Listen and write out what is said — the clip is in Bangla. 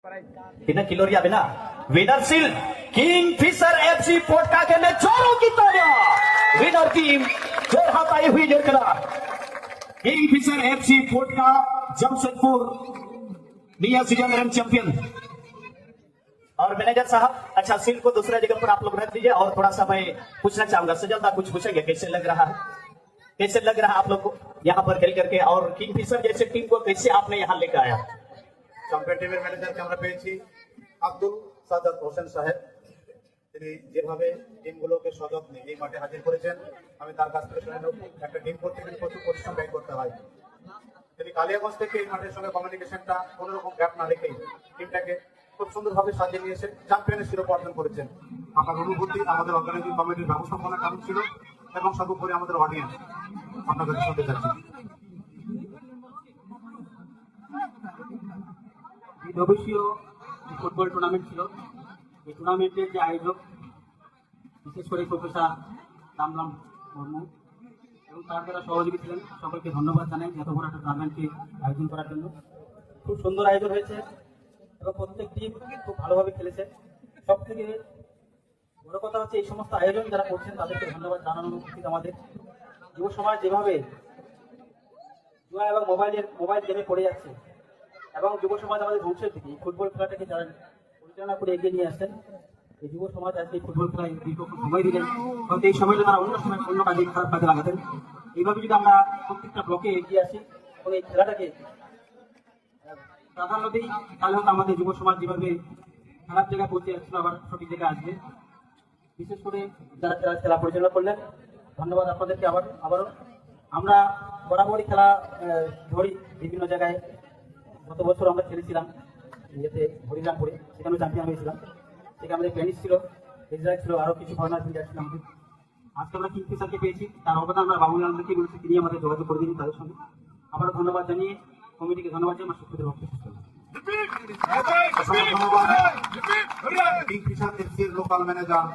कितना किलोरिया बिना विनरशील किंगफिशर एफसी पोटका के में जोरों की तालियां विनर टीम जोर हाथ आई हुई लेकर किंगफिशर एफसी पोटका जमशेदपुर निया सीजन रन चैंपियन। और मैनेजर साहब अच्छा सील को दूसरा जगह पर आप लोग रख दीजिए। और थोड़ा सा मैं पूछना चाहूंगा सजलदा कुछ पूछेंगे कैसे लग रहा है, कैसे लग रहा है आप लोग को यहाँ पर खेल करके और किंगफिशर जैसे टीम को कैसे आपने यहाँ लेकर आया। চ্যাম্পিয়ন টিমের ম্যানেজারকে আমরা পেয়েছি আব্দুল সাদাত হোসেন সাহেব। তিনি যেভাবে টিমগুলোকে সযত্নে এই মাঠে হাজির করেছেন আমি তার কাছ থেকে শুনে নেব। একটা টিম করতে গেলে প্রচুর পরিশ্রম ব্যয় করতে হয়। তিনি কালিয়াগঞ্জ থেকে এই মাঠের সঙ্গে কমিউনিকেশনটা কোনো রকম গ্যাপ না রেখেই টিমটাকে খুব সুন্দরভাবে সাজিয়ে নিয়ে এসে চ্যাম্পিয়নের শিরোপা অর্জন করেছেন। আপনার অনুভূতি আমাদের অর্গানাইজিং কমিটির ব্যবস্থাপনা কেমন ছিল এবং সর্বোপরি আমাদের অডিয়েন্স আপনার কাছে শুনতে চাচ্ছি। বিদেশীয় ফুটবল টুর্নামেন্ট ছিল। এই টুর্নামেন্টের যে আয়োজক বিশেষ করে প্রফেসর রামরাম মুর্মু এবং তার যারা সহযোগী ছিলেন সকলকে ধন্যবাদ জানাই এত বড় একটা টুর্নামেন্টকে আয়োজন করার জন্য। খুব সুন্দর আয়োজন হয়েছে এবং প্রত্যেক টিম খুব ভালোভাবে খেলেছে। সব থেকে বড় কথা হচ্ছে এই সমস্ত আয়োজন যারা করছেন তাদেরকে ধন্যবাদ জানানোর উচিত আমাদের। যুব সমাজ যেভাবে জুয়া এবং মোবাইল গেমে পড়ে যাচ্ছে এবং যুব সমাজ আমাদের ধ্বংসের দিকে ফুটবল খেলাটাকে যারা পরিচালনা করে এগিয়ে নিয়ে আসেন এই যুব সমাজ আজকে ফুটবল খেলায় দীর্ঘ সময় দিলেন, হয়তো এই সময়টা তারা অন্য সময় অন্য কাজে খারাপ কাজে লাগাতেন। এইভাবে যদি আমরা প্রত্যেকটা ব্লকে এগিয়ে আসি এবং এই খেলাটাকে প্রাধান্য দিই তাহলে হয়তো আমাদের যুব সমাজ যেভাবে খারাপ জায়গায় পৌঁছে যাচ্ছিল আবার সঠিক জায়গায় আসবে। বিশেষ করে যারা খেলা পরিচালনা করলেন ধন্যবাদ আপনাদেরকে আবারও। আমরা বরাবরই খেলা ধরি বিভিন্ন জায়গায়। গত বছর আমরা খেলেছিলাম ইয়েতে হরিরামপুরে, সেখানেও চ্যাম্পিয়ন হয়েছিলাম। সেখানে আমাদের টেনিস ছিল, ইসরায়েল ছিল, আরও কিছু ফরেনার প্লেয়ার ছিল আমাদের। আজকে আমরা কিংফিশারকে পেয়েছি, তার অবদান আমরা বাবুল আলমকে বলেছি, তিনি আমাদের যোগাযোগ করে দিন তাদের সঙ্গে। আবারও ধন্যবাদ জানিয়ে কমিটিকে ধন্যবাদ জানিয়ে আমার সুখের বক্তব্য শেষ করলাম। ধন্যবাদ কিংফিশার এফসির লোকাল ম্যানেজার